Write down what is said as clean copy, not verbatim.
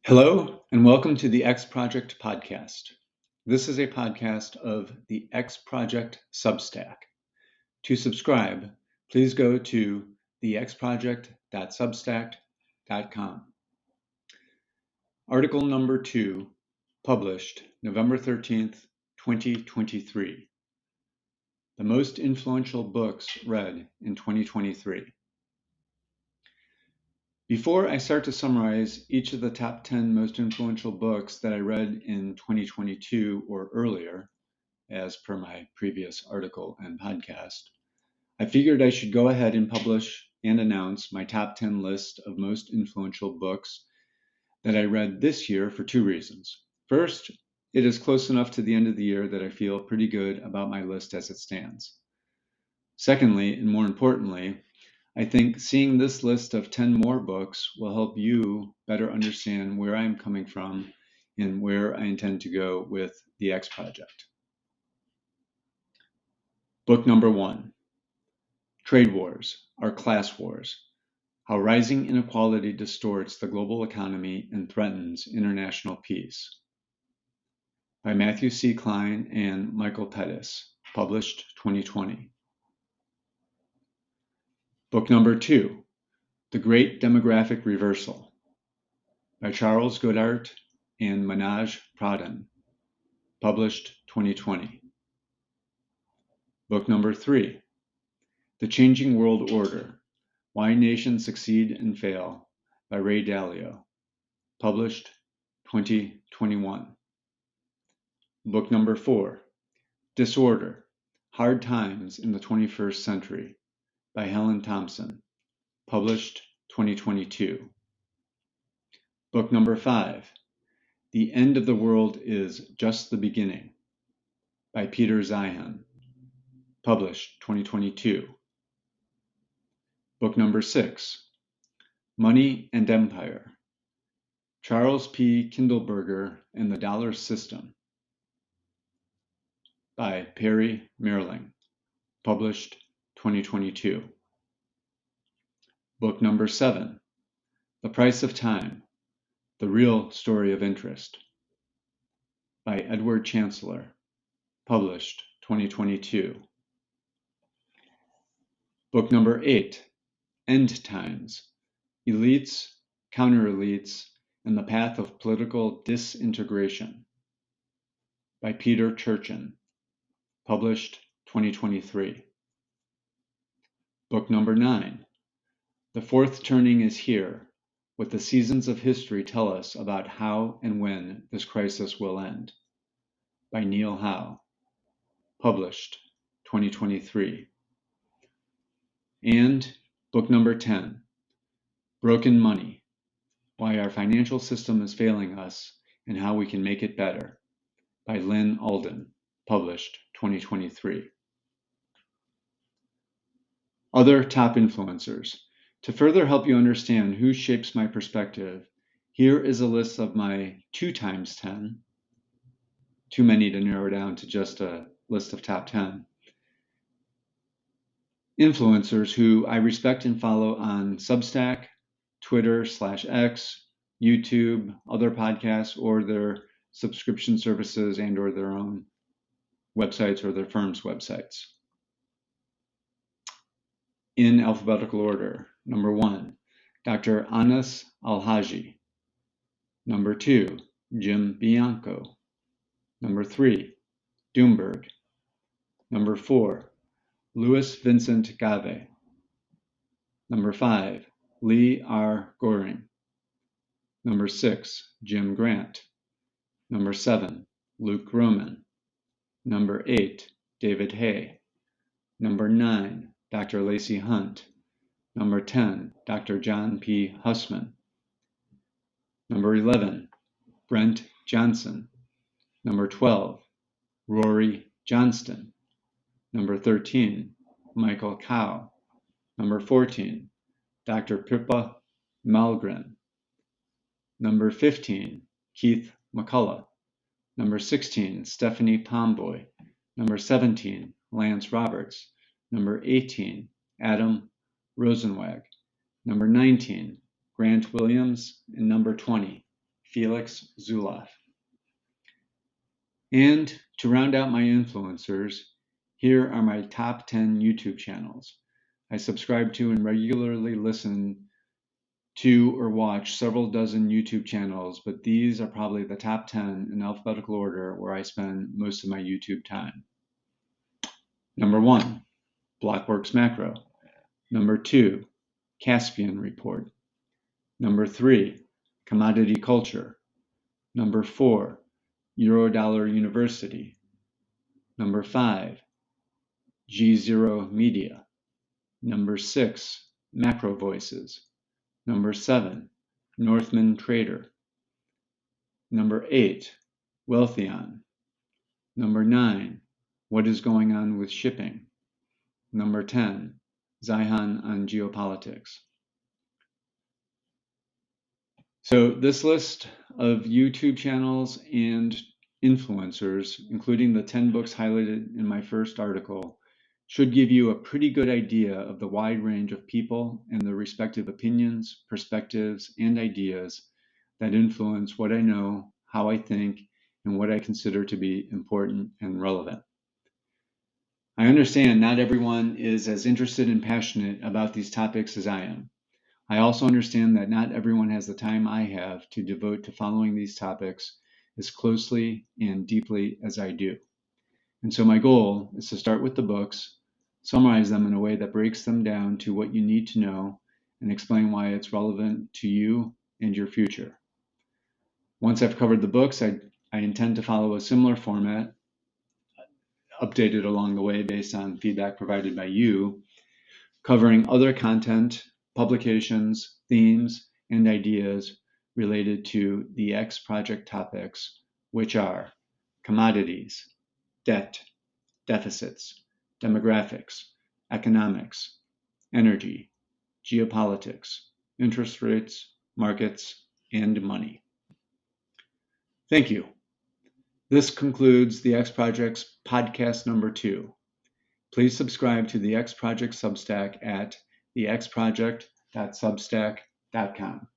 Hello, and welcome to the X Project podcast. This is a podcast of the X Project Substack. To subscribe, please go to thexproject.substack.com. Article number 2, published November 13th, 2023. The most influential books read in 2023. Before I start to summarize each of the top 10 most influential books that I read in 2022 or earlier, as per my previous article and podcast, I figured I should go ahead and publish and announce my top 10 list of most influential books that I read this year for two reasons. First, it is close enough to the end of the year that I feel pretty good about my list as it stands. Secondly, and more importantly, I think seeing this list of 10 more books will help you better understand where I'm coming from and where I intend to go with the X Project. Book number 1, Trade Wars Are Class Wars: How Rising Inequality Distorts the Global Economy and Threatens International Peace, by Matthew C. Klein and Michael Pettis, published 2020. Book number 2, The Great Demographic Reversal, by Charles Goodhart and Manoj Pradhan, published 2020. Book number 3, The Changing World Order: Why Nations Succeed and Fail, by Ray Dalio, published 2021. Book number 4, Disorder: Hard Times in the 21st Century, by Helen Thompson, published 2022. Book number 5, The End of the World is Just the Beginning, by Peter Zeihan, published 2022. Book number 6, Money and Empire: Charles P. Kindleberger and the Dollar System, by Perry Mehrling, published 2022. Book number 7, The Price of Time: The Real Story of Interest, by Edward Chancellor, published 2022. Book number 8, End Times: Elites, Counter-Elites, and the Path of Political Disintegration, by Peter Turchin, published 2023. Book number 9, The Fourth Turning is Here: What the Seasons of History Tell Us About How and When This Crisis Will End, by Neil Howe, published 2023. And book number 10, Broken Money: Why Our Financial System is Failing Us and How We Can Make It Better, by Lynn Alden, published 2023. Other top influencers. To further help you understand who shapes my perspective, here is a list of my 2 times 10, too many to narrow down to just a list of top 10, influencers who I respect and follow on Substack, Twitter/X, YouTube, other podcasts, or their subscription services and or their own websites or their firm's websites. In alphabetical order: number 1, Dr. Anas Al-Haji; number 2, Jim Bianco; number 3, Doomberg; number 4, Louis Vincent Gave; number 5, Lee R. Goring; number 6, Jim Grant; number 7, Luke Roman; number 8, David Hay; number 9, Dr. Lacey Hunt; number 10, Dr. John P. Hussman; number 11, Brent Johnson; number 12, Rory Johnston; number 13, Michael Cow; number 14, Dr. Pippa Malgren; number 15, Keith McCullough; number 16, Stephanie Pomboy; number 17, Lance Roberts; number 18, Adam Rosenwag; number 19, Grant Williams; and number 20, Felix Zulauf. And to round out my influencers, here are my top 10 YouTube channels. I subscribe to and regularly listen to or watch several dozen YouTube channels, but these are probably the top 10 in alphabetical order where I spend most of my YouTube time. Number 1, Blockworks Macro. Number 2, Caspian Report. Number 3, Commodity Culture. Number 4, Eurodollar University. Number 5, G0 Media. Number 6, Macro Voices. Number 7, Northman Trader. Number 8, Wealthion. Number 9, What is Going On with Shipping. Number 10, Zihan on Geopolitics. So this list of YouTube channels and influencers, including the 10 books highlighted in my first article, should give you a pretty good idea of the wide range of people and their respective opinions, perspectives, and ideas that influence what I know, how I think, and what I consider to be important and relevant. I understand not everyone is as interested and passionate about these topics as I am. I also understand that not everyone has the time I have to devote to following these topics as closely and deeply as I do. And so my goal is to start with the books, summarize them in a way that breaks them down to what you need to know, and explain why it's relevant to you and your future. Once I've covered the books, I intend to follow a similar format, updated along the way based on feedback provided by you, covering other content, publications, themes, and ideas related to the X project topics, which are commodities, debt, deficits, demographics, economics, energy, geopolitics, interest rates, markets, and money. Thank you. This concludes the X Project's podcast number 2. Please subscribe to the X Project Substack at thexproject.substack.com.